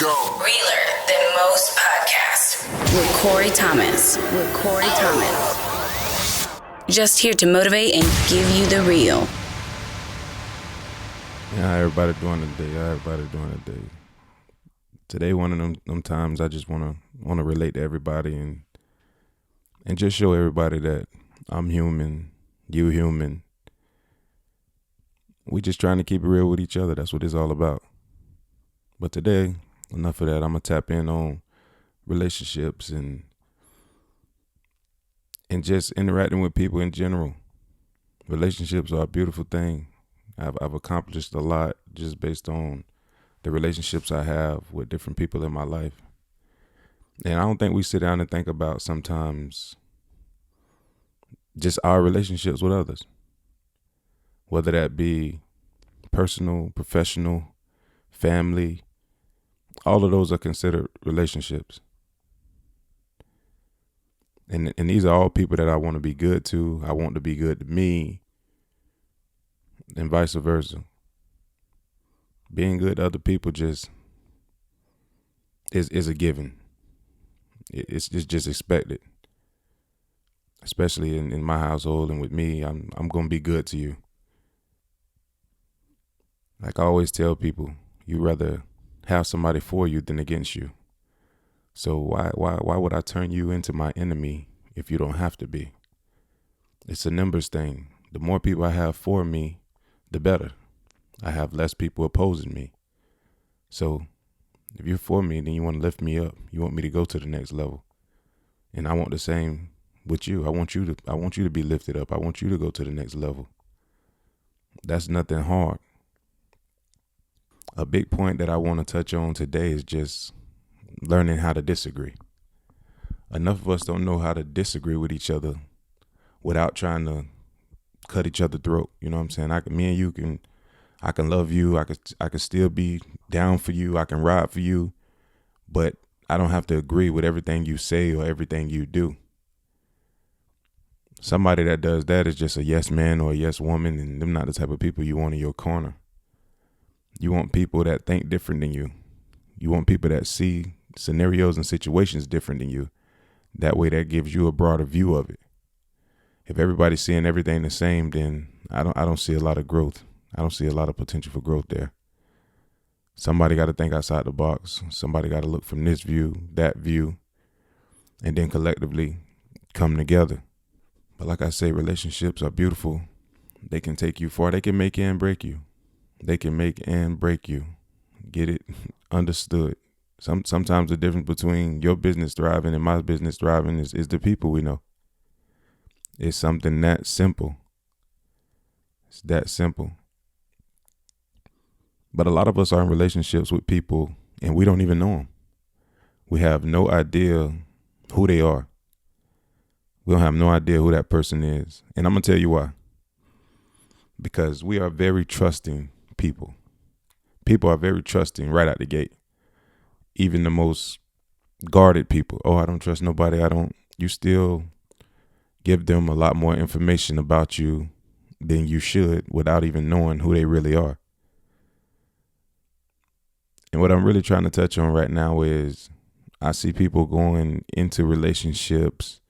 go. Realer than most podcasts. With Corey Thomas. Just here to motivate and give you the real. Yeah, how everybody doing today? Today, one of them times I just wanna relate to everybody and just show everybody that I'm human, you human. We just trying to keep it real with each other. That's what it's all about. But today, enough of that. I'm gonna tap in on relationships and just interacting with people in general. Relationships are a beautiful thing. I've accomplished a lot just based on the relationships I have with different people in my life. And I don't think we sit down and think about sometimes just our relationships with others, whether that be personal, professional, family. All of those are considered relationships. And these are all people that I want to be good to. I want to be good to me, and vice versa. Being good to other people just is a given. It's just expected. Especially in my household and with me, I'm gonna be good to you. Like I always tell people, you rather have somebody for you than against you. So why would I turn you into my enemy if you don't have to be? It's a numbers thing. The more people I have for me, the better. I have less people opposing me. So if you're for me, then you want to lift me up. You want me to go to the next level. And I want the same with you. I want you to be lifted up. I want you to go to the next level. That's nothing hard. A big point that I want to touch on today is just learning how to disagree. Enough of us don't know how to disagree with each other without trying to cut each other's throat. You know what I'm saying? I can love you. I can still be down for you. I can ride for you, but I don't have to agree with everything you say or everything you do. Somebody that does that is just a yes man or a yes woman, and them not the type of people you want in your corner. You want people that think different than you. You want people that see scenarios and situations different than you. That way that gives you a broader view of it. If everybody's seeing everything the same, then I don't see a lot of growth. I don't see a lot of potential for growth there. Somebody got to think outside the box. Somebody got to look from this view, that view, and then collectively come together. But like I say, relationships are beautiful. They can take you far. They can make and break you. Get it? Understood. Sometimes the difference between your business thriving and my business thriving is the people we know. It's something that simple. It's that simple. But a lot of us are in relationships with people and we don't even know them. We have no idea who they are. We don't have no idea who that person is. And I'm going to tell you why. Because we are very trusting people. People are very trusting right out the gate. Even the most guarded people. Oh, I don't trust nobody. You still give them a lot more information about you than you should without even knowing who they really are. And what I'm really trying to touch on right now is I see people going into relationships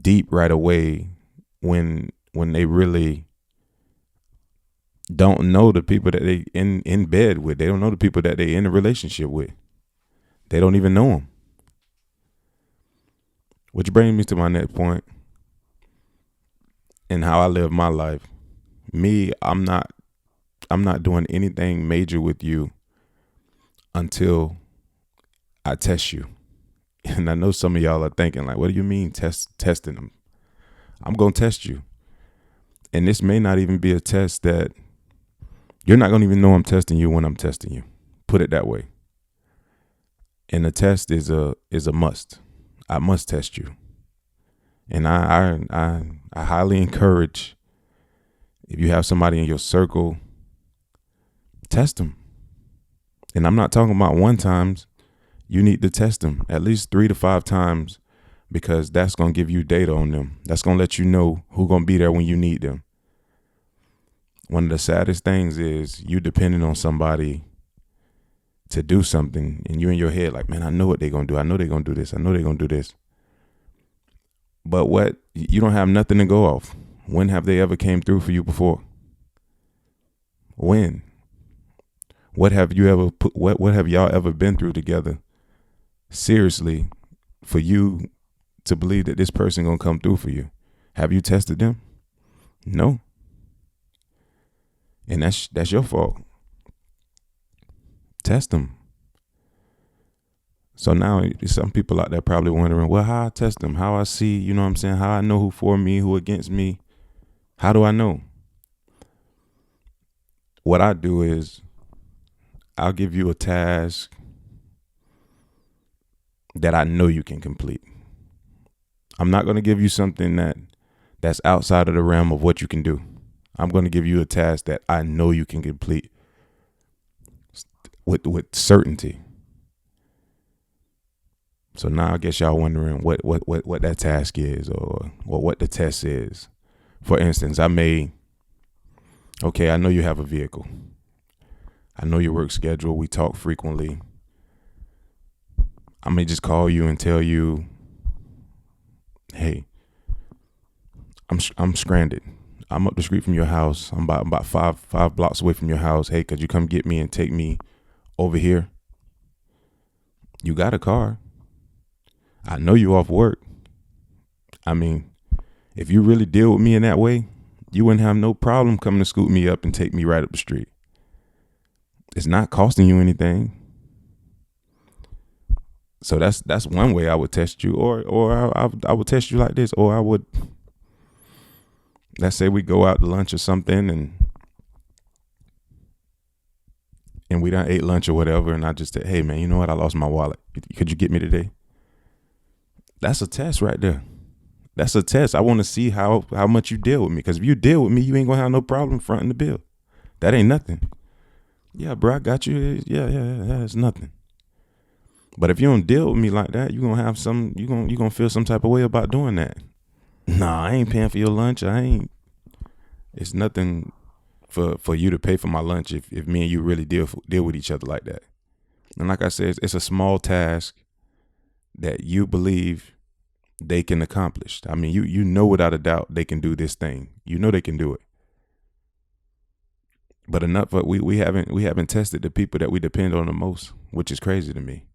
deep right away when they really don't know the people that they in bed with. They don't know the people that they in a relationship with. They don't even know them. Which brings me to my next point and how I live my life. Me, I'm not doing anything major with you until I test you. And I know some of y'all are thinking like, what do you mean testing them? I'm going to test you. And this may not even be a test that you're not going to even know I'm testing you when I'm testing you. Put it that way. And the test is a must. I must test you. And I highly encourage, if you have somebody in your circle, test them. And I'm not talking about one times. You need to test them at least 3 to 5 times because that's going to give you data on them. That's going to let you know who's going to be there when you need them. One of the saddest things is you depending on somebody to do something, and you're in your head like, man, I know what they're going to do. I know they're going to do this. I know they're going to do this. But what? You don't have nothing to go off. When have they ever came through for you before? When? What have you ever what have y'all ever been through together? Seriously, for you to believe that this person gonna come through for you. Have you tested them? No. And that's your fault. Test them. So now some people out there probably wondering, well, how I test them, how I see, you know what I'm saying? How I know who for me, who against me. How do I know? What I do is I'll give you a task that I know you can complete. I'm not going to give you something that's outside of the realm of what you can do. I'm going to give you a task that I know you can complete with certainty. So now I guess y'all wondering what that task is or what the test is. For instance, I know you have a vehicle. I know your work schedule. We talk frequently. I may just call you and tell you, hey, I'm stranded. I'm up the street from your house. I'm about five blocks away from your house. Hey, could you come get me and take me over here? You got a car. I know you off work. I mean, if you really deal with me in that way, you wouldn't have no problem coming to scoop me up and take me right up the street. It's not costing you anything. So that's one way I would test you, or I would test you like this, or I would, let's say we go out to lunch or something, and we done ate lunch or whatever, and I just said, hey man, you know what? I lost my wallet. Could you get me today? That's a test right there. That's a test. I want to see how much you deal with me, because if you deal with me, you ain't gonna have no problem fronting the bill. That ain't nothing. Yeah, bro, I got you. Yeah, it's nothing. But if you don't deal with me like that, you're gonna have you're gonna feel some type of way about doing that. Nah, I ain't paying for your lunch. It's nothing for you to pay for my lunch if me and you really deal with each other like that. And like I said, it's a small task that you believe they can accomplish. I mean, you know without a doubt they can do this thing. You know they can do it. But enough, but we haven't tested the people that we depend on the most, which is crazy to me.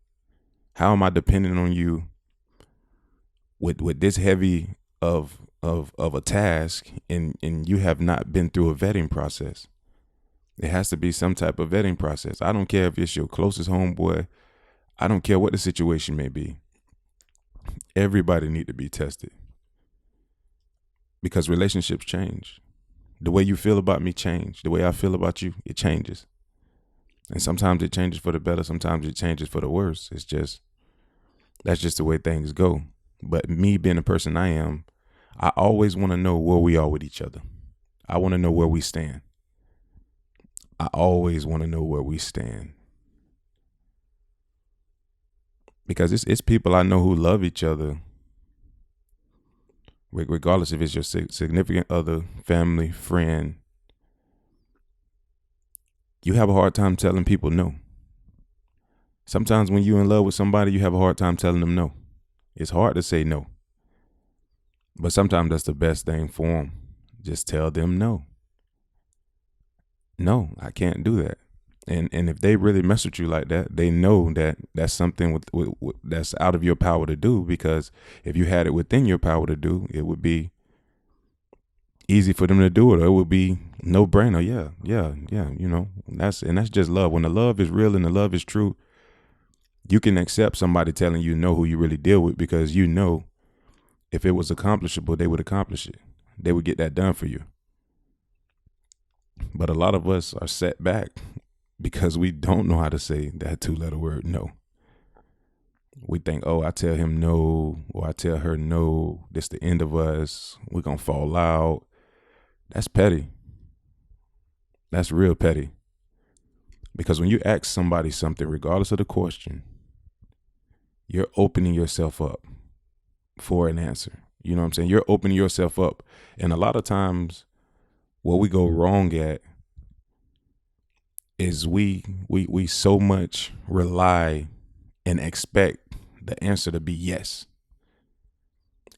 How am I depending on you with this heavy of a task, and you have not been through a vetting process? It has to be some type of vetting process. I don't care if it's your closest homeboy. I don't care what the situation may be. Everybody need to be tested, because relationships change. The way you feel about me change. The way I feel about you, it changes. And sometimes it changes for the better. Sometimes it changes for the worse. That's just the way things go. But me being the person I am, I always want to know where we are with each other. I want to know where we stand. I always want to know where we stand. Because it's people I know who love each other, regardless if it's your significant other, family, friend. You have a hard time telling people no. Sometimes when you're in love with somebody, you have a hard time telling them no. It's hard to say no. But sometimes that's the best thing for them. Just tell them no. No, I can't do that. And if they really mess with you like that, they know that that's something that's out of your power to do, because if you had it within your power to do, it would be easy for them to do it, or it would be no brainer. Yeah. You know, that's just love. When the love is real and the love is true, you can accept somebody telling you no who you really deal with, because you know if it was accomplishable, they would accomplish it. They would get that done for you. But a lot of us are set back because we don't know how to say that 2-letter word no. We think, oh, I tell him no, or I tell her no, this the end of us, we're going to fall out. That's petty. That's real petty. Because when you ask somebody something, regardless of the question, you're opening yourself up for an answer. You know what I'm saying? You're opening yourself up. And a lot of times what we go wrong at is we so much rely and expect the answer to be yes.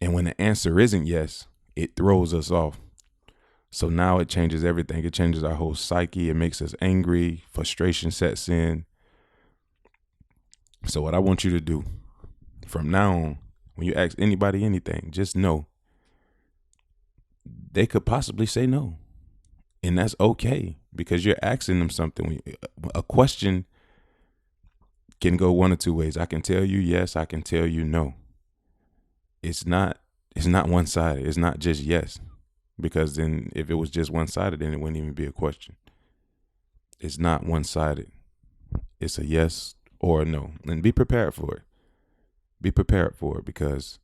And when the answer isn't yes, it throws us off. So now it changes everything. It changes our whole psyche. It makes us angry. Frustration sets in. So what I want you to do from now on, when you ask anybody anything, just know they could possibly say no. And that's okay, because you're asking them something. A question can go one or two ways. I can tell you yes, I can tell you no. It's not one-sided. It's not just yes. Because then if it was just one-sided, then it wouldn't even be a question. It's not one-sided. It's a yes or a no. And be prepared for it. Be prepared for it, because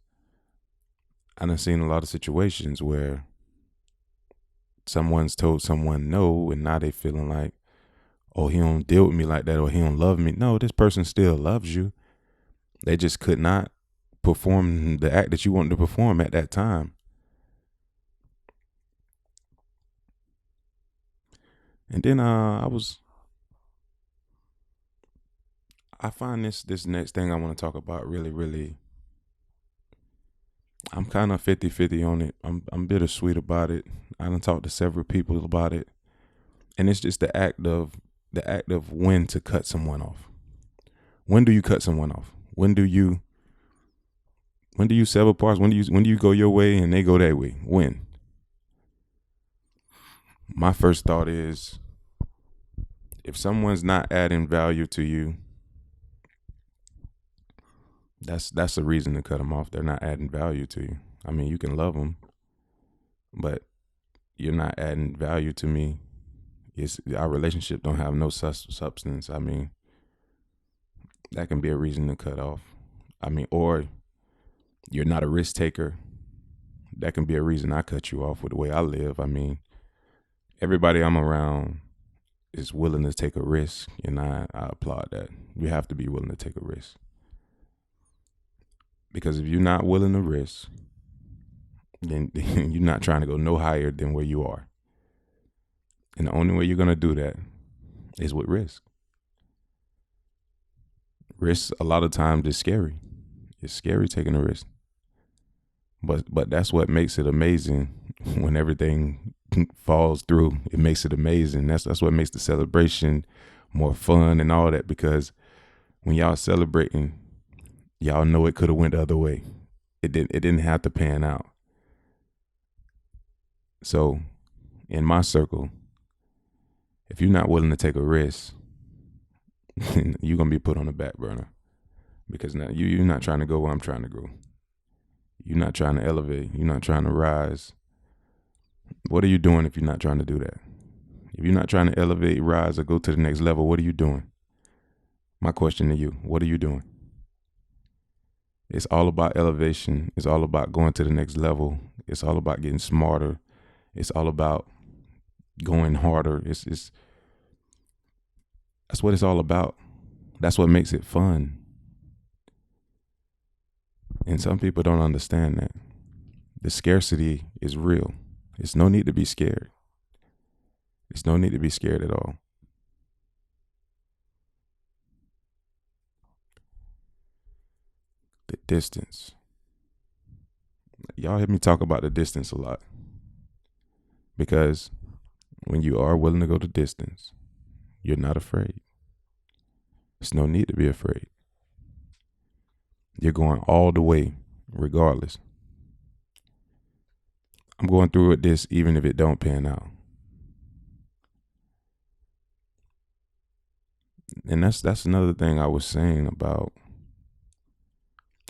I've seen a lot of situations where someone's told someone no, and now they feeling like, oh, he don't deal with me like that, or he don't love me. No, this person still loves you. They just could not perform the act that you wanted to perform at that time. And then I find this next thing I want to talk about really, I'm kind of 50-50 on it. I'm bittersweet about it. I done talked to several people about it. And it's just the act of when to cut someone off. When do you cut someone off? When do you sever parts? When do you go your way and they go their way? When? My first thought is, if someone's not adding value to you, that's a reason to cut them off. They're not adding value to you. I mean, you can love them, but you're not adding value to me. Our relationship don't have no substance. I mean, that can be a reason to cut off. I mean, or you're not a risk taker. That can be a reason I cut you off with the way I live. I mean, everybody I'm around is willing to take a risk, and I applaud that. You have to be willing to take a risk. Because if you're not willing to risk, then you're not trying to go no higher than where you are. And the only way you're going to do that is with risk. Risk, a lot of times, is scary. It's scary taking a risk. But that's what makes it amazing. When everything falls through, it makes it amazing. That's what makes the celebration more fun and all that, because when y'all celebrating, y'all know it could have went the other way. It didn't have to pan out. So in my circle, if you're not willing to take a risk, you're going to be put on the back burner, because now you're not trying to go where I'm trying to go. You're not trying to elevate. You're not trying to rise. What are you doing if you're not trying to do that? If you're not trying to elevate, rise, or go to the next level, what are you doing? My question to you, what are you doing? It's all about elevation. It's all about going to the next level. It's all about getting smarter. It's all about going harder. It's that's what it's all about. That's what makes it fun. And some people don't understand that. The scarcity is real. It's no need to be scared. It's no need to be scared at all. The distance. Y'all hear me talk about the distance a lot. Because when you are willing to go the distance, you're not afraid. There's no need to be afraid. You're going all the way, regardless. I'm going through with this even if it don't pan out. And that's another thing I was saying about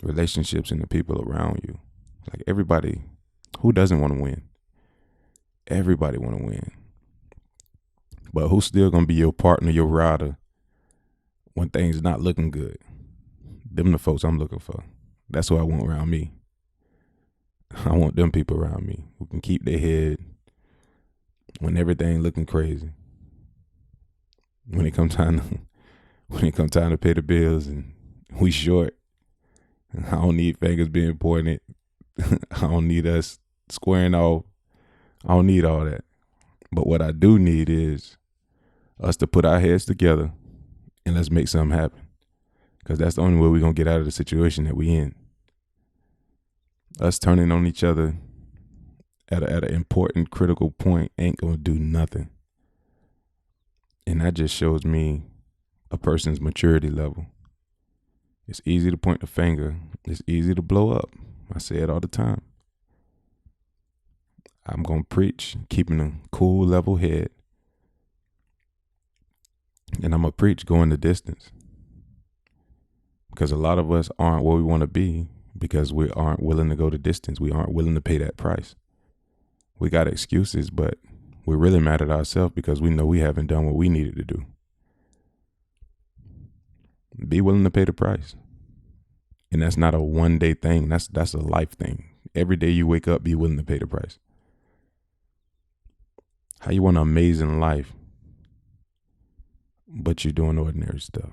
relationships and the people around you. Like, everybody, who doesn't want to win? Everybody want to win. But who's still going to be your partner, your rider, when things not looking good? Them the folks I'm looking for. That's what I want around me. I want them people around me who can keep their head when everything looking crazy. When it come time to pay the bills and we short, I don't need fingers being pointed. I don't need us squaring off. I don't need all that. But what I do need is us to put our heads together and let's make something happen. Because that's the only way we're going to get out of the situation that we in. Us turning on each other at an important, critical point ain't going to do nothing. And that just shows me a person's maturity level. It's easy to point the finger. It's easy to blow up. I say it all the time. I'm going to preach keeping a cool, level head. And I'm going to preach going the distance. Because a lot of us aren't where we want to be because we aren't willing to go the distance. We aren't willing to pay that price. We got excuses, but we're really mad at ourselves because we know we haven't done what we needed to do. Be willing to pay the price. And that's not a one-day thing. That's a life thing. Every day you wake up, be willing to pay the price. How you want an amazing life, but you're doing ordinary stuff?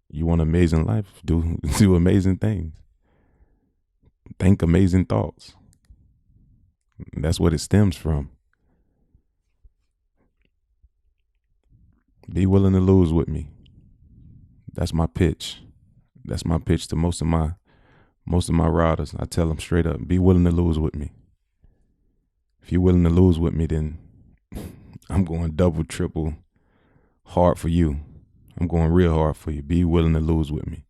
You want an amazing life? Do amazing things. Think amazing thoughts. That's what it stems from. Be willing to lose with me. That's my pitch. That's my pitch to most of my riders. I tell them straight up, be willing to lose with me. If you're willing to lose with me, then I'm going double, triple hard for you. I'm going real hard for you. Be willing to lose with me.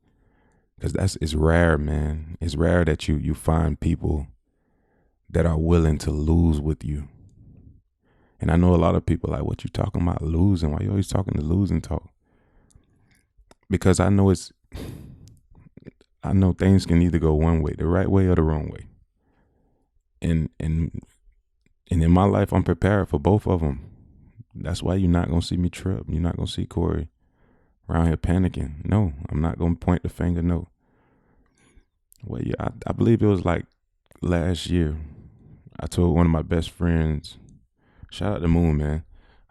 Because it's rare, man. It's rare that you find people that are willing to lose with you. And I know a lot of people like, what you talking about losing? Why you always talking to losing talk? Because I know things can either go one way, the right way or the wrong way. And in my life, I'm prepared for both of them. That's why you're not going to see me trip. You're not going to see Corey around here panicking. No, I'm not going to point the finger. No. Well, yeah, I believe it was like last year. I told one of my best friends, shout out to Moon, man.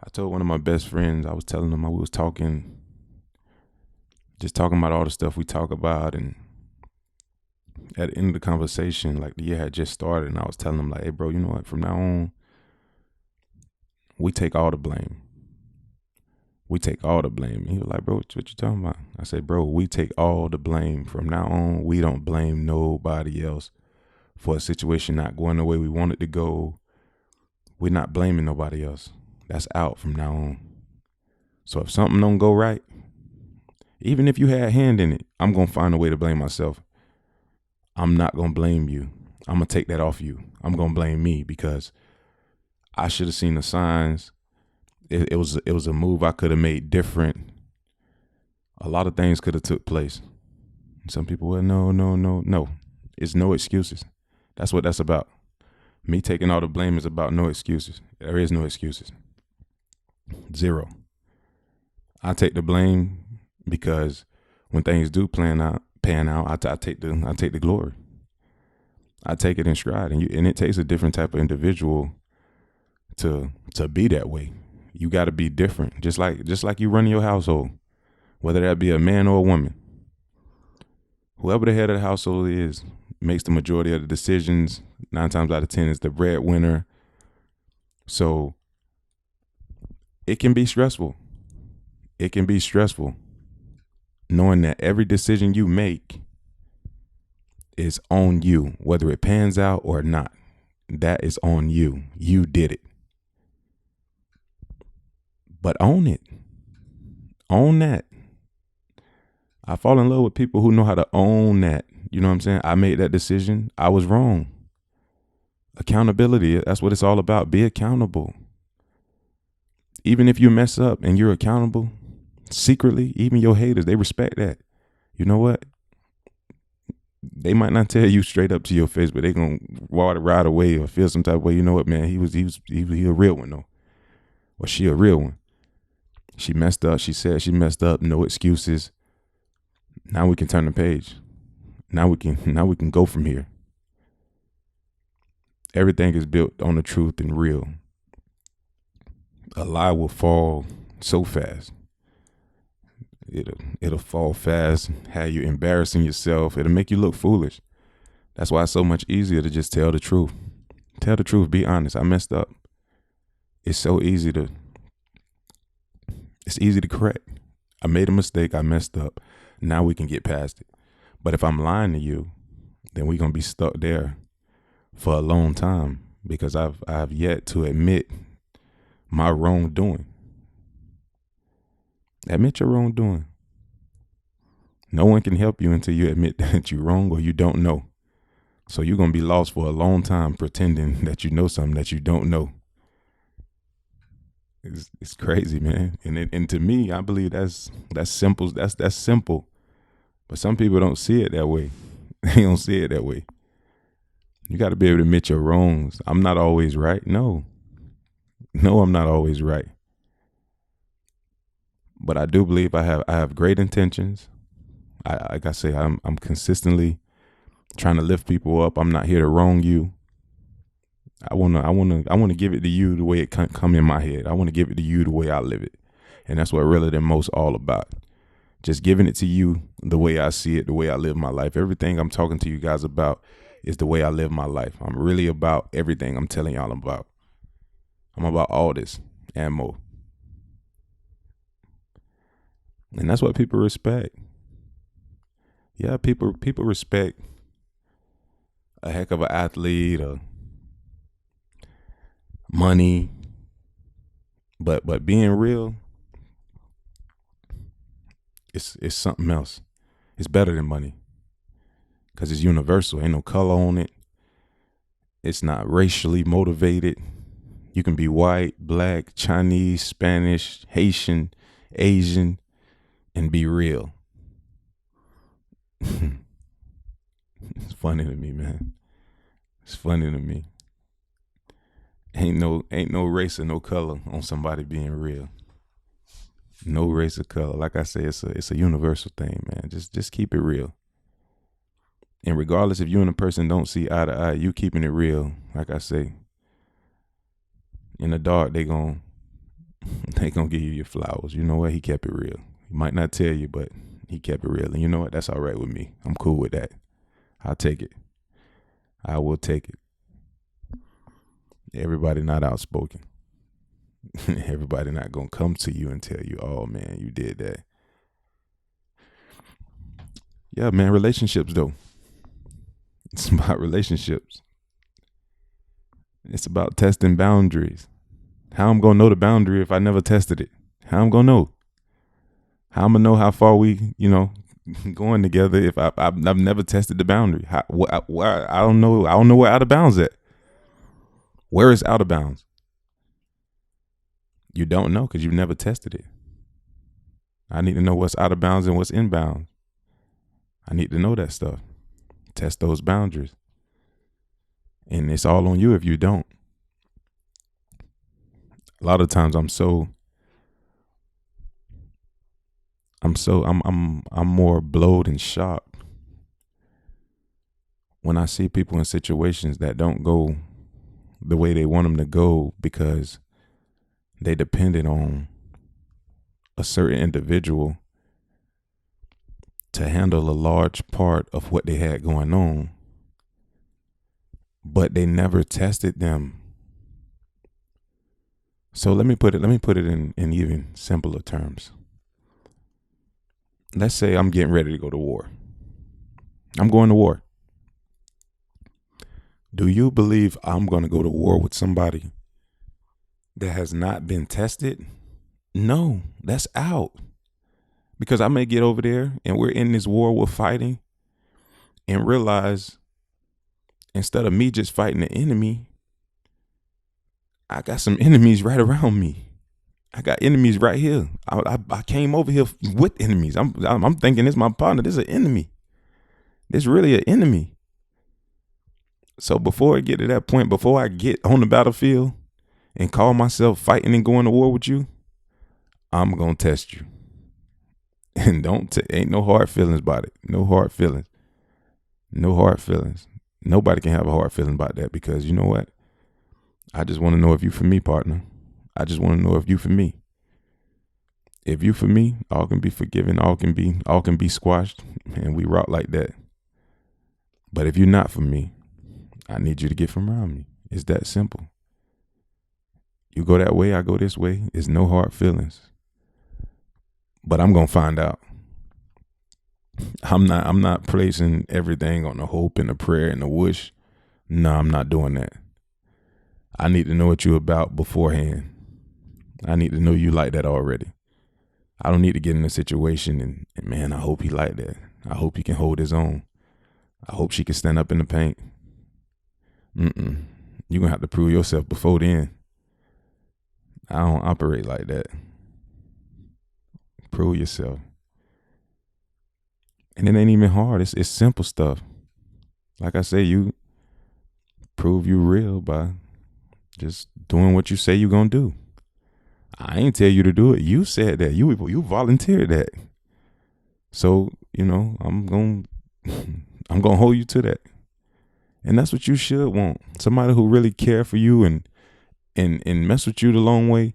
I told one of my best friends, I was telling him, we was talking about all the stuff we talk about. And at the end of the conversation, like the year had just started, and I was telling him like, hey, bro, you know what? From now on, we take all the blame. We take all the blame. And he was like, bro, what you talking about? I said, bro, we take all the blame. From now on, we don't blame nobody else for a situation not going the way we want it to go. We're not blaming nobody else. That's out from now on. So if something don't go right, even if you had a hand in it, I'm going to find a way to blame myself. I'm not going to blame you. I'm going to take that off you. I'm going to blame me because I should have seen the signs. It was a move I could have made different. A lot of things could have took place. Some people, well, no. It's no excuses. That's what that's about. Me taking all the blame is about no excuses. There is no excuses. Zero. I take the blame because when things do pan out, I take the glory. I take it in stride, and it takes a different type of individual to be that way. You got to be different, just like you run your household, whether that be a man or a woman. Whoever the head of the household is makes the majority of the decisions. 9 times out of 10 is the breadwinner. So it can be stressful. It can be stressful knowing that every decision you make is on you, whether it pans out or not. That is on you. You did it. But own it. Own that. I fall in love with people who know how to own that. You know what I'm saying? I made that decision. I was wrong. Accountability, that's what it's all about. Be accountable. Even if you mess up and you're accountable, secretly, even your haters, they respect that. You know what? They might not tell you straight up to your face, but they gonna ride away or feel some type of way. You know what, man? He a real one though. Or she a real one. She messed up. She said she messed up. No excuses. Now we can turn the page. Now we can go from here. Everything is built on the truth and real. A lie will fall so fast. It'll fall fast, have you embarrassing yourself. It'll make you look foolish. That's why it's so much easier to just tell the truth. Tell the truth, be honest. I messed up. It's so easy to It's easy to correct. I made a mistake. I messed up. Now we can get past it. But if I'm lying to you, then we're going to be stuck there for a long time because I've yet to admit my wrongdoing. Admit your wrongdoing. No one can help you until you admit that you're wrong or you don't know. So you're going to be lost for a long time pretending that you know something that you don't know. It's crazy, man. And to me, I believe that's simple. That's simple. But some people don't see it that way. They don't see it that way. You got to be able to admit your wrongs. I'm not always right. No, I'm not always right. But I do believe I have great intentions. Like I say, I'm consistently trying to lift people up. I'm not here to wrong you. I wanna give it to you the way it come in my head. I want to give it to you the way I live it, and that's what really the most all about. Just giving it to you the way I see it, the way I live my life. Everything I'm talking to you guys about is the way I live my life. I'm really about everything I'm telling y'all about. I'm about all this and more, and that's what people respect. Yeah, people respect a heck of an athlete or money, but being real, it's something else. It's better than money because it's universal. Ain't no color on it. It's not racially motivated. You can be white, black, Chinese, Spanish, Haitian, Asian, and be real. It's funny to me, man. It's funny to me. Ain't no race or no color on somebody being real. No race or color. Like I say, it's a universal thing, man. Just keep it real. And regardless if you and a person don't see eye to eye, you keeping it real. Like I say, in the dark they gon' give you your flowers. You know what? He kept it real. He might not tell you, but he kept it real. And you know what? That's all right with me. I'm cool with that. I'll take it. I will take it. Everybody not outspoken. Everybody not gonna come to you and tell you, oh man, you did that. Yeah, man, relationships though. It's about relationships. It's about testing boundaries. How I'm gonna know the boundary if I never tested it? How I'm gonna know? How I'm gonna know how far we, going together if I've never tested the boundary? I don't know. I don't know where out of bounds at. Where is out of bounds? You don't know because you've never tested it. I need to know what's out of bounds and what's in bounds. I need to know that stuff. Test those boundaries. And it's all on you if you don't. A lot of times I'm more blowed and shocked when I see people in situations that don't go the way they want them to go because they depended on a certain individual to handle a large part of what they had going on, but they never tested them. So let me put it in even simpler terms. Let's say I'm getting ready to go to war. I'm going to war. Do you believe I'm going to go to war with somebody that has not been tested? No, that's out. Because I may get over there and we're in this war, we're fighting, and realize instead of me just fighting the enemy, I got some enemies right around me. I got enemies right here. I came over here with enemies. I'm thinking it's my partner. This is an enemy. This really an enemy. So before I get to that point, before I get on the battlefield and call myself fighting and going to war with you, I'm gonna test you. And ain't no hard feelings about it. No hard feelings. No hard feelings. Nobody can have a hard feeling about that because you know what? I just want to know if you for me, partner. I just want to know if you for me. If you for me, all can be forgiven, all can be squashed, and we rock like that. But if you're not for me, I need you to get from around me. It's that simple. You go that way, I go this way. It's no hard feelings. but I'm gonna find out. I'm not placing everything on the hope and the prayer and the wish. No, I'm not doing that. I need to know what you're about beforehand. I need to know you like that already. I don't need to get in a situation and man, I hope he like that. I hope he can hold his own. I hope she can stand up in the paint. You're going to have to prove yourself before then. I don't operate like that. Prove yourself. And it ain't even hard. It's simple stuff. Like I say, you prove you real by just doing what you say you're going to do. I ain't tell you to do it. You said that. You volunteered that. So, I'm going to hold you to that. And that's what you should want. Somebody who really care for you and mess with you the long way.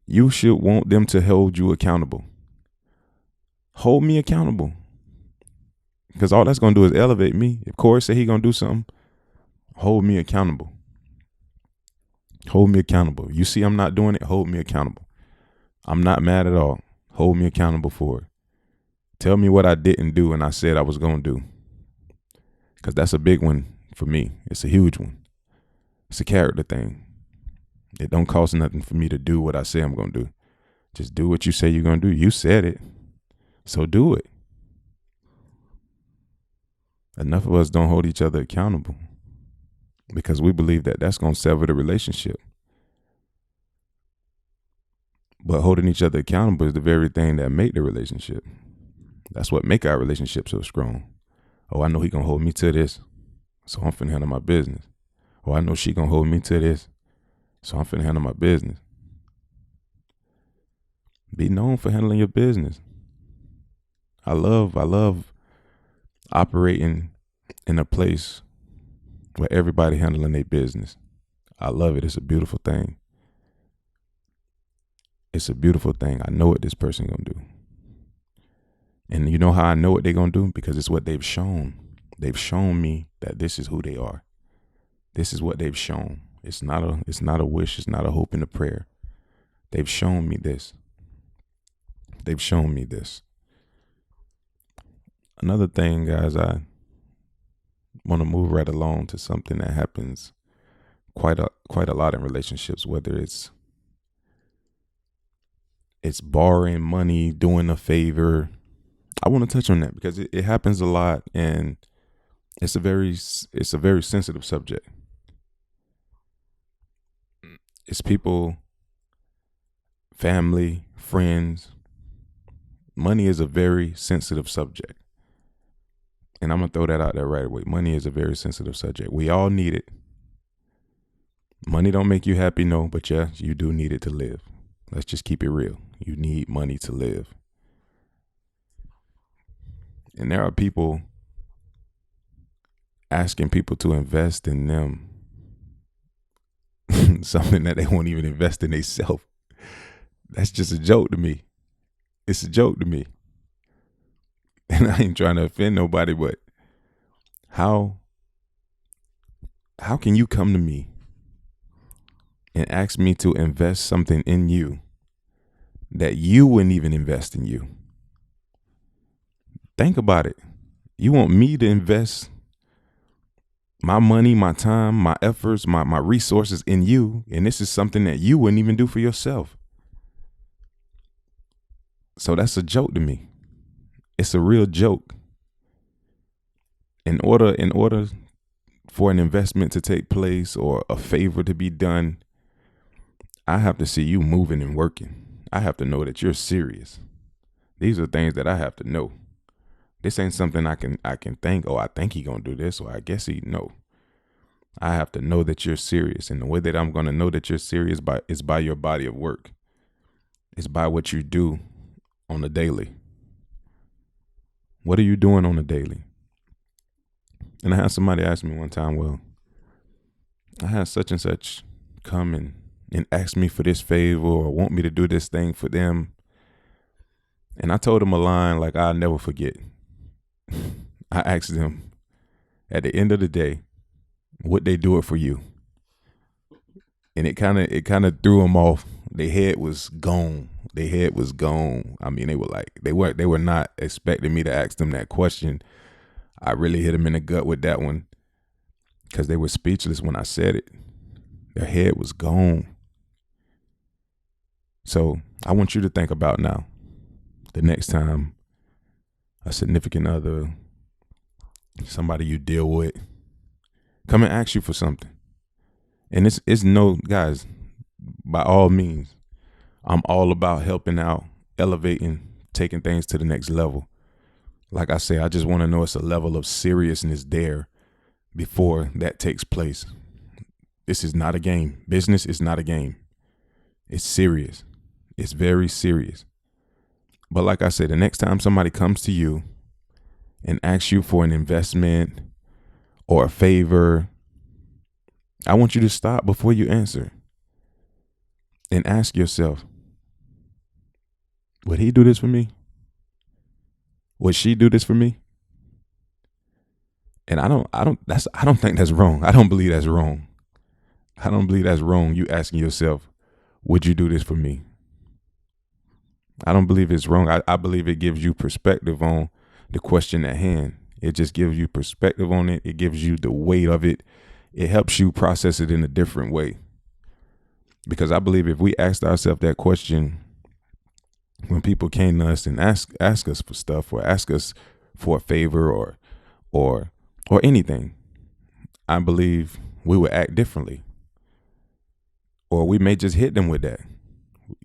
You should want them to hold you accountable. Hold me accountable. Because all that's going to do is elevate me. If Corey said he going to do something, hold me accountable. Hold me accountable. You see I'm not doing it, hold me accountable. I'm not mad at all. Hold me accountable for it. Tell me what I didn't do and I said I was going to do. Because that's a big one for me. It's a huge one. It's a character thing. It don't cost nothing for me to do what I say I'm going to do. Just do what you say you're going to do. You said it, so do it. Enough of us don't hold each other accountable because we believe that that's going to sever the relationship. But holding each other accountable is the very thing that make the relationship. That's what make our relationship so strong. Oh, I know he going to hold me to this, so I'm finna handle my business. Oh, I know she going to hold me to this, so I'm finna handle my business. Be known for handling your business. I love operating in a place where everybody handling their business. I love it. It's a beautiful thing. It's a beautiful thing. I know what this person gonna do. And you know how I know what they're gonna do? Because it's what they've shown. They've shown me that this is who they are. This is what they've shown. It's not a wish, it's not a hope and a prayer. They've shown me this. They've shown me this. Another thing, guys, I want to move right along to something that happens quite a lot in relationships, whether it's borrowing money, doing a favor. I want to touch on that because it happens a lot, and it's a very sensitive subject. It's people, family, friends. Money is a very sensitive subject. And I'm going to throw that out there right away. Money is a very sensitive subject. We all need it. Money don't make you happy, no, but yeah, you do need it to live. Let's just keep it real. You need money to live. And there are people asking people to invest in them. Something that they won't even invest in themselves. That's just a joke to me. It's a joke to me. And I ain't trying to offend nobody, but how can you come to me and ask me to invest something in you that you wouldn't even invest in you? Think about it. You want me to invest my money, my time, my efforts, my resources in you, and this is something that you wouldn't even do for yourself. So that's a joke to me. It's a real joke. In order for an investment to take place or a favor to be done, I have to see you moving and working. I have to know that you're serious. These are things that I have to know. This ain't something I can think, oh, I think he gonna do this, or I guess he no. I have to know that you're serious. And the way that I'm gonna know that you're serious is by your body of work. It's by what you do on the daily. What are you doing on a daily? And I had somebody ask me one time, well, I had such and such come and ask me for this favor or want me to do this thing for them. And I told them a line like I'll never forget. I asked them, at the end of the day, would they do it for you? And it kind of threw them off Their head was gone. Their head was gone. I mean, they were not expecting me to ask them that question. I really hit them in the gut with that one because they were speechless when I said it. Their head was gone. So I want you to think about now, the next time a significant other, somebody you deal with, come and ask you for something. And it's no, guys, by all means, I'm all about helping out, elevating, taking things to the next level. Like I say, I just want to know it's a level of seriousness there before that takes place. This is not a game. Business is not a game. It's serious. It's very serious. But like I said, the next time somebody comes to you and asks you for an investment or a favor, I want you to stop before you answer and ask yourself, would he do this for me? Would she do this for me? And I don't think that's wrong. I don't believe that's wrong. I don't believe that's wrong. You asking yourself, would you do this for me? I don't believe it's wrong. I believe it gives you perspective on the question at hand. It just gives you perspective on it. It gives you the weight of it. It helps you process it in a different way. Because I believe if we asked ourselves that question when people came to us and ask us for stuff or ask us for a favor or anything, I believe we would act differently. Or we may just hit them with that.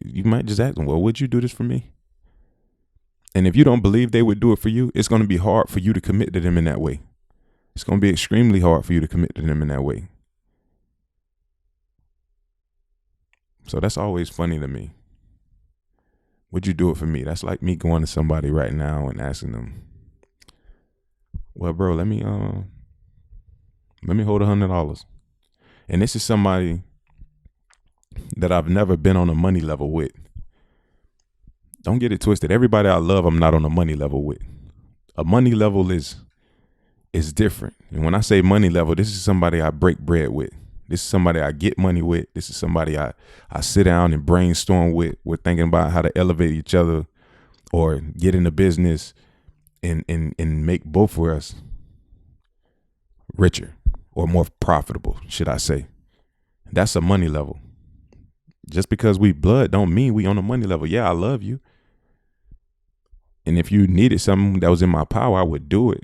You might just ask them, well, would you do this for me? And if you don't believe they would do it for you, it's going to be hard for you to commit to them in that way. It's going to be extremely hard for you to commit to them in that way. So that's always funny to me. Would you do it for me? That's like me going to somebody right now and asking them, well, bro, let me hold $100. And this is somebody that I've never been on a money level with. Don't get it twisted. Everybody I love, I'm not on a money level with. A money level is different. And when I say money level, this is somebody I break bread with. This is somebody I get money with. This is somebody I sit down and brainstorm with. We're thinking about how to elevate each other or get into business and make both of us richer or more profitable, should I say. That's a money level. Just because we blood don't mean we on a money level. Yeah, I love you. And if you needed something that was in my power, I would do it.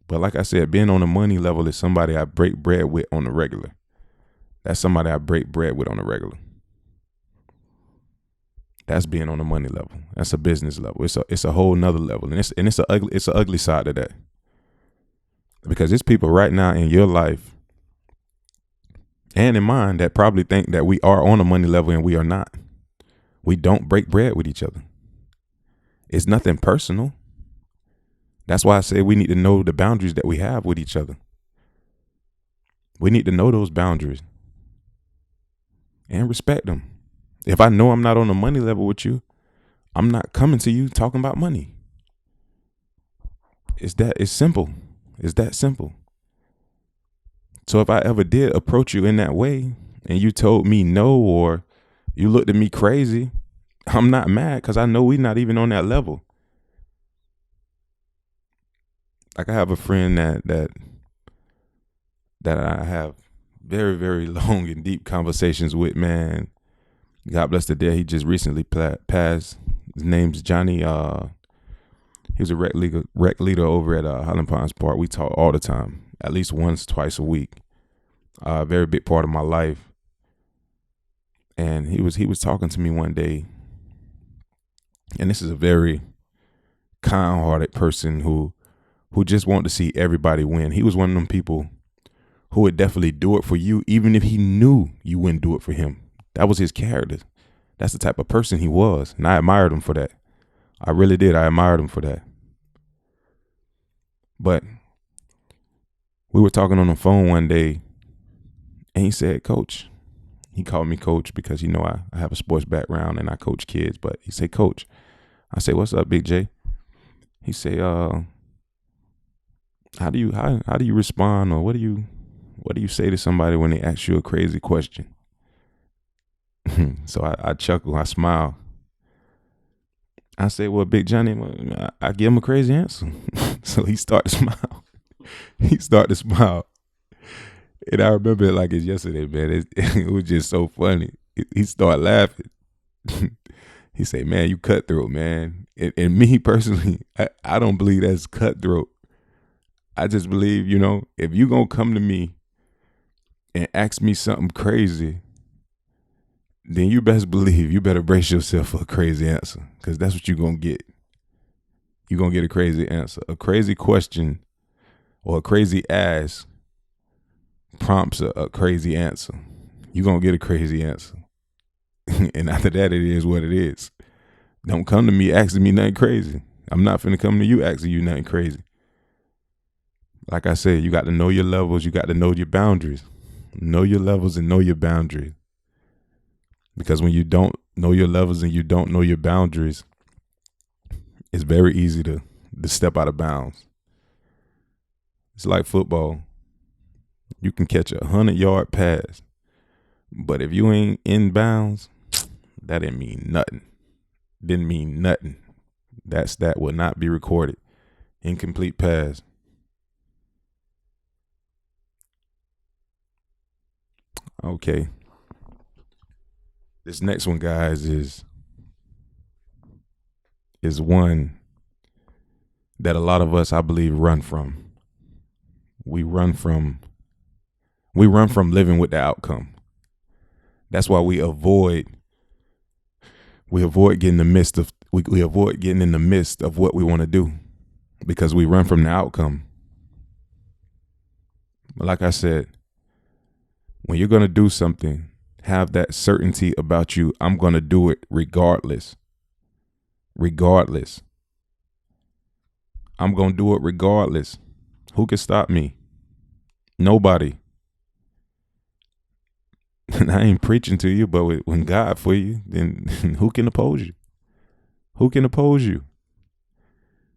But like I said, being on a money level is somebody I break bread with on the regular. That's somebody I break bread with on the regular. That's being on a money level. That's a business level. It's a whole nother level. And it's an ugly side of that. Because there's people right now in your life and in mine that probably think that we are on a money level and we are not. We don't break bread with each other. It's nothing personal. That's why I say we need to know the boundaries that we have with each other. We need to know those boundaries and respect them. If I know I'm not on a money level with you, I'm not coming to you talking about money. It's simple. It's that simple. So if I ever did approach you in that way and you told me no, or you looked at me crazy, I'm not mad because I know we're not even on that level. Like I have a friend that I have very, very long and deep conversations with, man. God bless the dead. He just recently passed. His name's Johnny. He was a rec leader over at Highland Pines Park. We talk all the time, at least once, twice a week. A very big part of my life. And he was talking to me one day. And this is a very kind-hearted person who just wanted to see everybody win. He was one of them people who would definitely do it for you, even if he knew you wouldn't do it for him. That was his character. That's the type of person he was. And I admired him for that. I really did. I admired him for that. But we were talking on the phone one day and he said, Coach. He called me Coach because, I have a sports background and I coach kids. But he said, Coach. I said, what's up, Big J? He said, how do you respond, or what do you say to somebody when they ask you a crazy question? So I chuckle, I smile. I say, well, Big Johnny, I give him a crazy answer. So he started to smile. He started to smile. And I remember it like it's yesterday, man. It was just so funny. He started laughing. He said, man, you cutthroat, man. And me personally, I don't believe that's cutthroat. I just believe, if you going to come to me and ask me something crazy, then you best believe you better brace yourself for a crazy answer, because that's what you're going to get. You're going to get a crazy answer. A crazy question or a crazy ask prompts a crazy answer. You're going to get a crazy answer. And after that, it is what it is. Don't come to me asking me nothing crazy. I'm not finna come to you asking you nothing crazy. Like I said, you got to know your levels. You got to know your boundaries. Know your levels and know your boundaries. Because when you don't know your levels and you don't know your boundaries, it's very easy to step out of bounds. It's like football. You can catch 100-yard pass, but if you ain't in bounds, that didn't mean nothing. Didn't mean nothing. That will not be recorded. Incomplete pass. Okay. This next one, guys, is one that a lot of us, I believe, run from. We run from living with the outcome. That's why we avoid getting we avoid getting in the midst of what we want to do, because we run from the outcome. Like I said, when you're going to do something, have that certainty about you. I'm going to do it regardless. Regardless. I'm going to do it regardless. Who can stop me? Nobody. And I ain't preaching to you, but when God for you, then who can oppose you? Who can oppose you?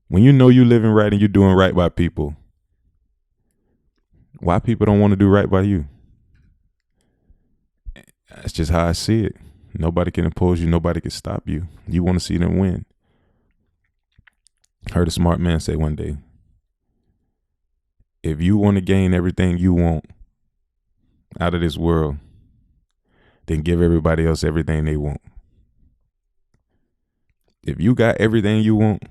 When you know you're living right and you're doing right by people, why people don't want to do right by you? That's just how I see it. Nobody can oppose you. Nobody can stop you. You want to see them win. Heard a smart man say one day, if you want to gain everything you want out of this world, then give everybody else everything they want. If you got everything you want,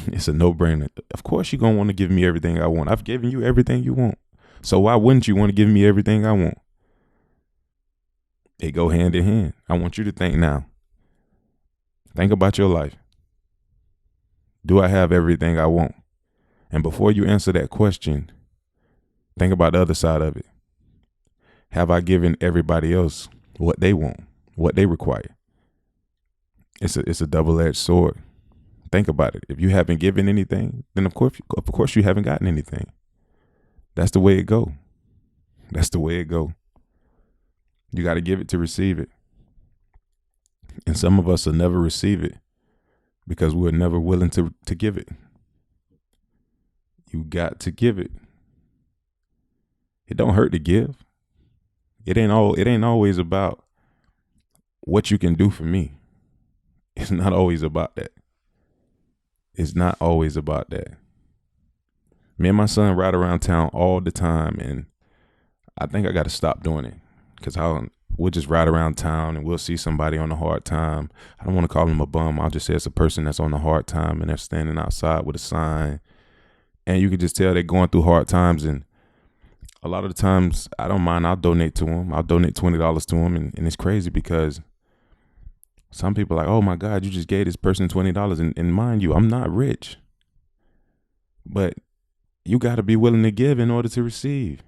it's a no-brainer. Of course you're going to want to give me everything I want. I've given you everything you want. So why wouldn't you want to give me everything I want? They go hand in hand. I want you to think now. Think about your life. Do I have everything I want? And before you answer that question, think about the other side of it. Have I given everybody else what they want, what they require? It's a double-edged sword. Think about it. If you haven't given anything, then of course you haven't gotten anything. That's the way it go. That's the way it go. You got to give it to receive it. And some of us will never receive it because we're never willing to give it. You got to give it. It don't hurt to give. It ain't always about what you can do for me. It's not always about that. It's not always about that. Me and my son ride around town all the time, and I think I got to stop doing it, because we'll just ride around town and we'll see somebody on a hard time. I don't want to call them a bum. I'll just say it's a person that's on a hard time and they're standing outside with a sign, and you can just tell they're going through hard times. And a lot of the times I don't mind. I'll donate to them. I'll donate $20 to them. And it's crazy because some people are like, oh my God, you just gave this person $20. And mind you, I'm not rich, but you got to be willing to give in order to receive.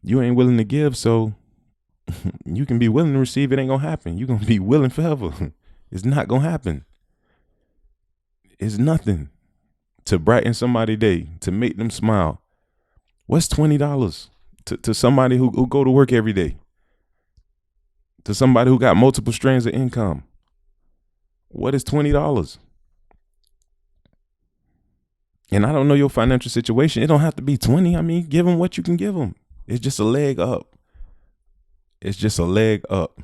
You ain't willing to give, so you can be willing to receive. It ain't going to happen. You're going to be willing forever. It's not going to happen. It's nothing to brighten somebody's day, to make them smile. What's $20 to somebody who go to work every day? To somebody who got multiple streams of income? What is $20? And I don't know your financial situation. It don't have to be 20. I mean, give them what you can give them. It's just a leg up. It's just a leg up.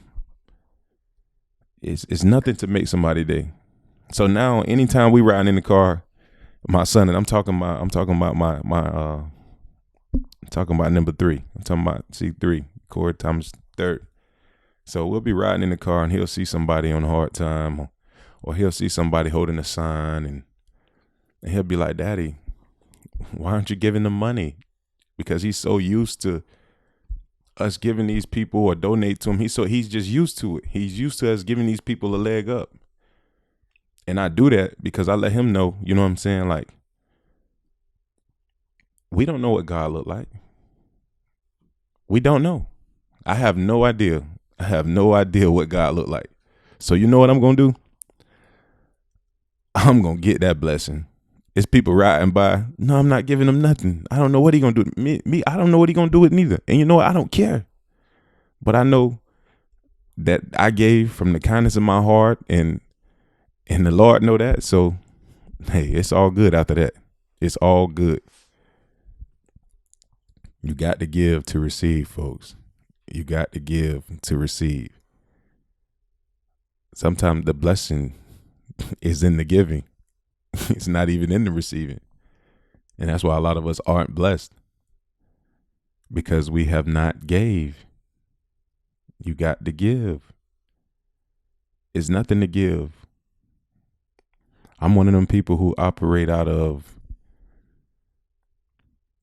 It's nothing to make somebody day. So now anytime we ride in the car, my son, and I'm talking about number 3. I'm talking about C3, Corey Thomas third. So we'll be riding in the car and he'll see somebody on a hard time, or he'll see somebody holding a sign, and he'll be like, Daddy, why aren't you giving them money? Because he's so used to us giving these people or donate to him. He's just used to it. He's used to us giving these people a leg up. And I do that because I let him know, you know what I'm saying? Like, we don't know what God looked like. We don't know. I have no idea. I have no idea what God looked like. So you know what I'm going to do? I'm going to get that blessing. It's people riding by. No, I'm not giving them nothing. I don't know what he going to do. Me, I don't know what he going to do with neither. And you know what? I don't care. But I know that I gave from the kindness of my heart, and the Lord know that. So, hey, it's all good after that. It's all good. You got to give to receive, folks. You got to give to receive. Sometimes the blessing is in the giving. It's not even in the receiving. And that's why a lot of us aren't blessed, because we have not gave. You got to give. It's nothing to give. I'm one of them people who operate out of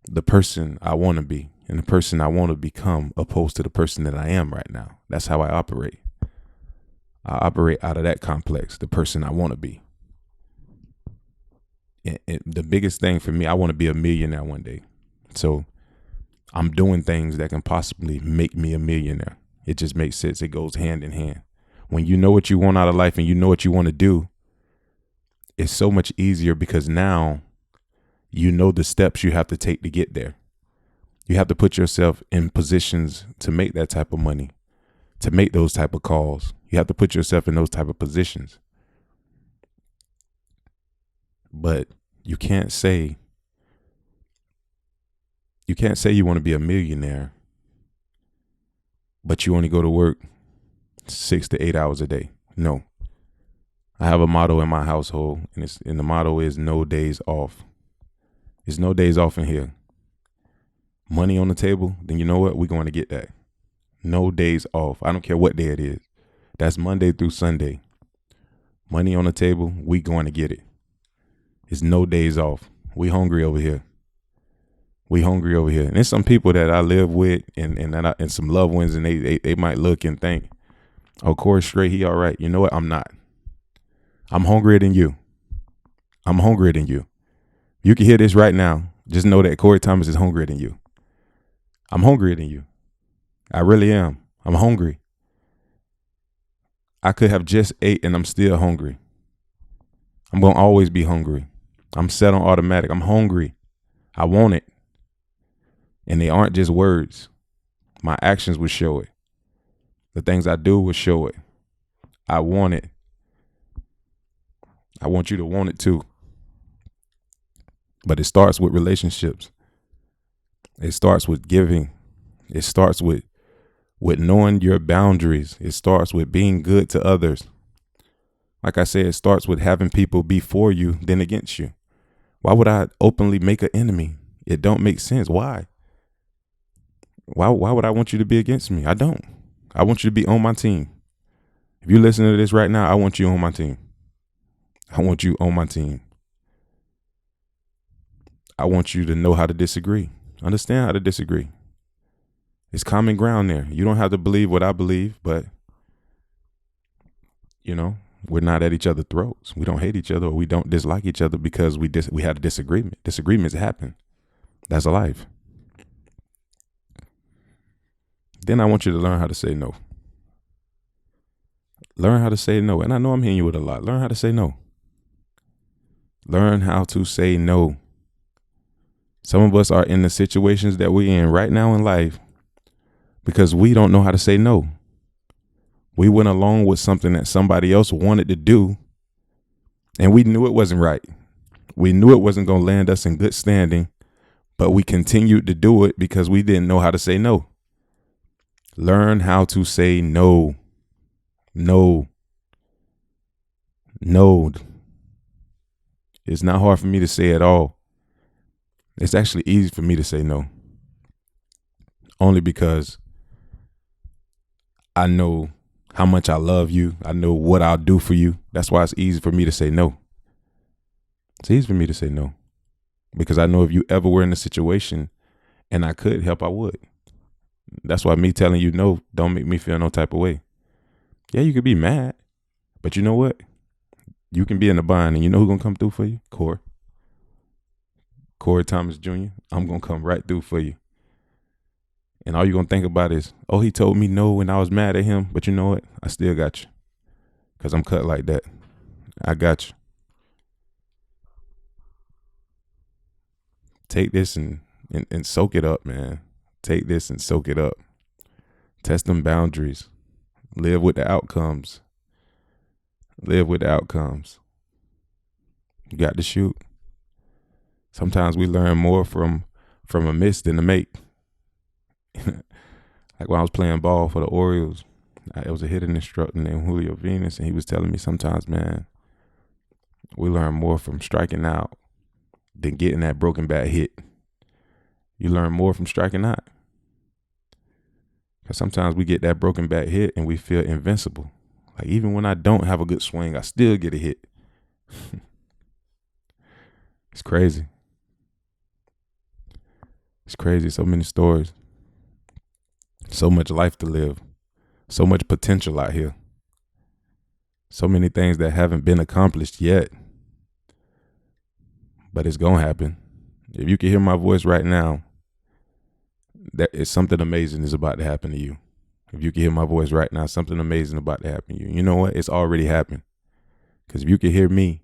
the person I want to be and the person I want to become, opposed to the person that I am right now. That's how I operate. I operate out of that complex, the person I want to be. And the biggest thing for me, I want to be a millionaire one day. So I'm doing things that can possibly make me a millionaire. It just makes sense. It goes hand in hand. When you know what you want out of life and you know what you want to do, it's so much easier, because now you know the steps you have to take to get there. You have to put yourself in positions to make that type of money, to make those type of calls. You have to put yourself in those type of positions. But you can't say you want to be a millionaire, but you only go to work 6 to 8 hours a day. No. I have a motto in my household, and the motto is no days off. There's no days off in here. Money on the table, then you know what? We're going to get that. No days off. I don't care what day it is. That's Monday through Sunday. Money on the table, we going to get it. It's no days off. We hungry over here. And there's some people that I live with and some loved ones, and they might look and think, oh, Corey straight, he all right. You know what? I'm not. I'm hungrier than you. You can hear this right now. Just know that Corey Thomas is hungrier than you. I'm hungrier than you. I really am. I'm hungry. I could have just ate and I'm still hungry. I'm going to always be hungry. I'm set on automatic. I'm hungry. I want it. And they aren't just words. My actions will show it. The things I do will show it. I want it. I want you to want it too. But it starts with relationships. It starts with giving. It starts with knowing your boundaries. It starts with being good to others. Like I said, it starts with having people be for you than against you. Why would I openly make an enemy? It don't make sense. Why? Why would I want you to be against me? I don't. I want you to be on my team. If you're listening to this right now, I want you on my team. I want you on my team. I want you to know how to disagree. Understand how to disagree. It's common ground there. You don't have to believe what I believe, but, you know, we're not at each other's throats. We don't hate each other, or we don't dislike each other because we had a disagreement. Disagreements happen. That's life. Then I want you to learn how to say no. Learn how to say no. And I know I'm hitting you with a lot. Learn how to say no. Learn how to say no. Some of us are in the situations that we're in right now in life because we don't know how to say no. We went along with something that somebody else wanted to do, and we knew it wasn't right. We knew it wasn't going to land us in good standing, but we continued to do it because we didn't know how to say no. Learn how to say no. No. No. It's not hard for me to say at all. It's actually easy for me to say no. Only because I know how much I love you. I know what I'll do for you. That's why it's easy for me to say no. It's easy for me to say no. Because I know if you ever were in a situation and I could help, I would. That's why me telling you no don't make me feel no type of way. Yeah, you could be mad, but you know what? You can be in a bind, and you know who's going to come through for you? Corey Thomas Jr. I'm going to come right through for you. And all you're going to think about is, oh, he told me no and I was mad at him, but you know what? I still got you because I'm cut like that. I got you. Take this and soak it up, man. Take this and soak it up. Test them boundaries. Live with the outcomes. Live with the outcomes. You got to shoot. Sometimes we learn more from a miss than a make. Like when I was playing ball for the Orioles, it was a hitting instructor named Julio Venus, and he was telling me sometimes, man, we learn more from striking out than getting that broken bat hit. You learn more from striking out. Because sometimes we get that broken bat hit and we feel invincible. Like even when I don't have a good swing, I still get a hit. It's crazy. It's crazy. So many stories. So much life to live. So much potential out here. So many things that haven't been accomplished yet. But it's going to happen. If you can hear my voice right now, that is something amazing is about to happen to you. If you can hear my voice right now, something amazing about to happen to you. You know what? It's already happened. Because if you can hear me,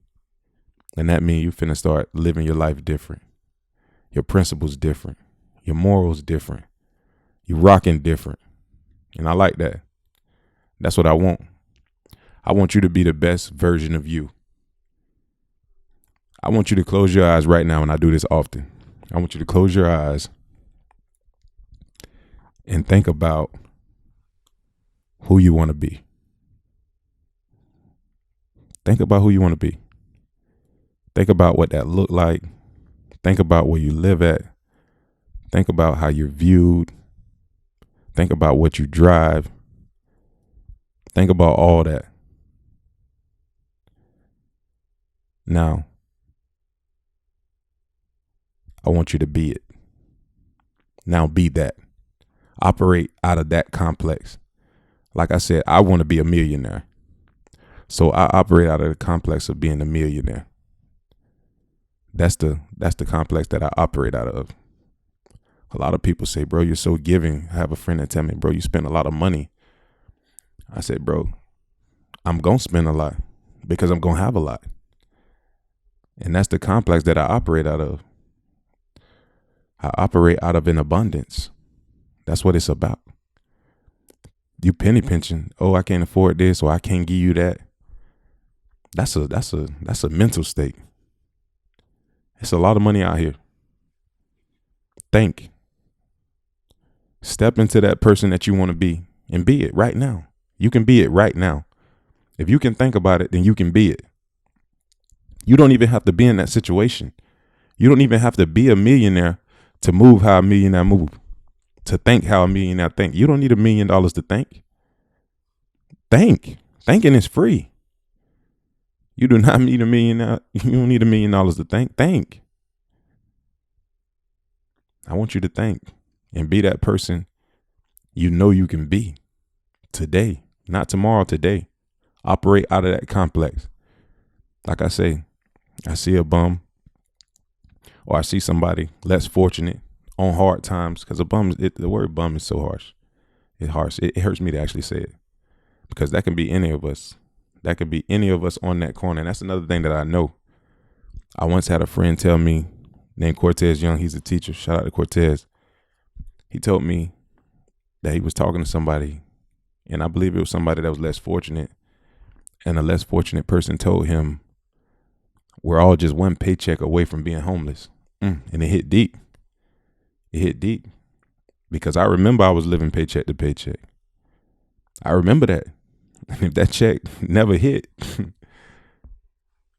then that means you finna start living your life different. Your principles different. Your morals different. You rocking different. And I like that. That's what I want. I want you to be the best version of you. I want you to close your eyes right now, and I do this often. I want you to close your eyes and think about who you want to be. Think about who you want to be. Think about what that looked like. Think about where you live at. Think about how you're viewed. Think about what you drive. Think about all that. Now, I want you to be it. Now be that. Operate out of that complex. Like I said, I want to be a millionaire. So I operate out of the complex of being a millionaire. That's the complex that I operate out of. A lot of people say, bro, you're so giving. I have a friend that tell me, bro, you spend a lot of money. I said, bro, I'm going to spend a lot because I'm going to have a lot. And that's the complex that I operate out of. I operate out of an abundance. That's what it's about. You penny pinching. Oh, I can't afford this, or I can't give you that. That's a mental state. It's a lot of money out here. Think. Step into that person that you want to be and be it right now. You can be it right now. If you can think about it, then you can be it. You don't even have to be in that situation. You don't even have to be a millionaire to move how a millionaire move, to think how a millionaire think. You don't need $1 million to think. Think. Thinking is free. You do not need $1 million. You don't need $1 million to think. Think. I want you to think and be that person you know you can be today, not tomorrow, today. Operate out of that complex. Like I say, I see a bum or I see somebody less fortunate on hard times, because the word bum is so harsh. It's harsh. It hurts me to actually say it, because that can be any of us. That could be any of us on that corner. And that's another thing that I know. I once had a friend tell me, named Cortez Young. He's a teacher. Shout out to Cortez. He told me that he was talking to somebody, and I believe it was somebody that was less fortunate. And a less fortunate person told him, we're all just one paycheck away from being homeless. And it hit deep. It hit deep. because I remember I was living paycheck to paycheck. I remember that. And if that check never hit,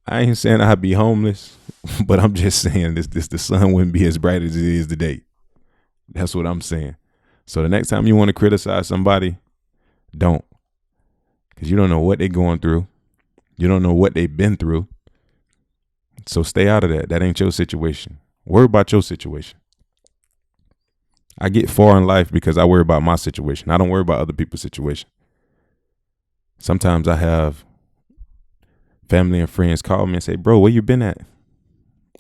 I ain't saying I'd be homeless, but I'm just saying the sun wouldn't be as bright as it is today. That's what I'm saying. So the next time you want to criticize somebody, don't. Because you don't know what they're going through. You don't know what they've been through. So stay out of that. That ain't your situation. Worry about your situation. I get far in life because I worry about my situation. I don't worry about other people's situation. Sometimes I have family and friends call me and say, bro, where you been at?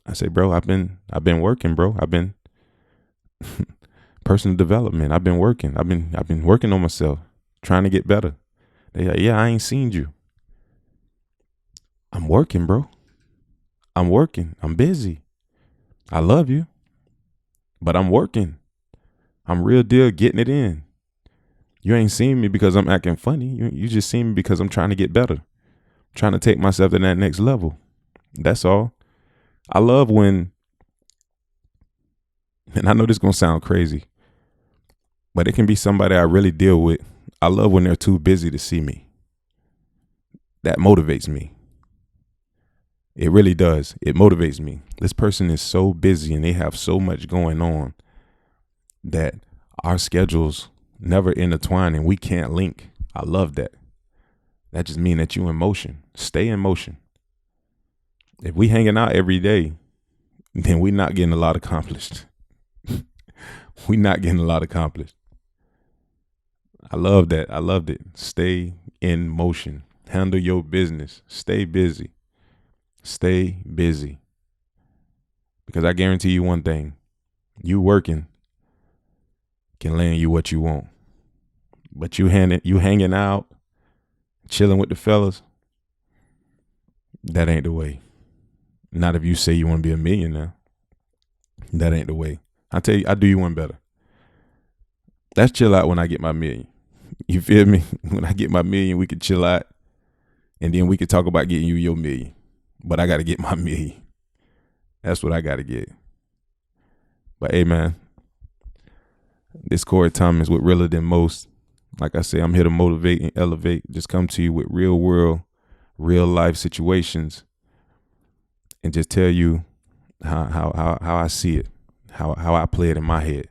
I say, bro, I've been working, bro. I've been personal development. I've been working. I've been working on myself, trying to get better. They like, yeah, I ain't seen you. I'm working, bro. I'm working. I'm busy. I love you, but I'm working. I'm real deal getting it in. You ain't seen me because I'm acting funny. You just seen me because I'm trying to get better. Trying to take myself to that next level. That's all. I love when, and I know this is going to sound crazy, but it can be somebody I really deal with. I love when they're too busy to see me. That motivates me. It really does. It motivates me. This person is so busy and they have so much going on that our schedules never intertwine and we can't link. I love that. That just means that you in motion. Stay in motion. If we hanging out every day, then we not getting a lot accomplished. We not getting a lot accomplished. I love that. I loved it. Stay in motion. Handle your business. Stay busy. Stay busy. Because I guarantee you one thing. You working can land you what you want. But you hanging out, chilling with the fellas, that ain't the way. Not if you say you want to be a millionaire. That ain't the way. I tell you, I do you one better. Let's chill out when I get my million. You feel me? When I get my million, we could chill out. And then we could talk about getting you your million. But I got to get my million. That's what I got to get. But hey, man. This Corey Thomas with Realer Than Most. Like I say, I'm here to motivate and elevate. Just come to you with real world, real life situations. And just tell you how I see it. How I play it in my head.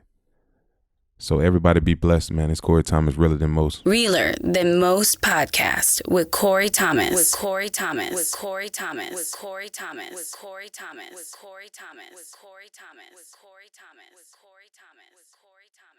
So everybody be blessed, man. It's Corey Thomas, Realer Than Most. Realer Than Most podcast with Corey Thomas. With Corey Thomas. With Corey Thomas. With Corey Thomas. With Corey Thomas. With Corey Thomas. With Corey Thomas. With Corey Thomas. With Corey Thomas. With Corey Thomas.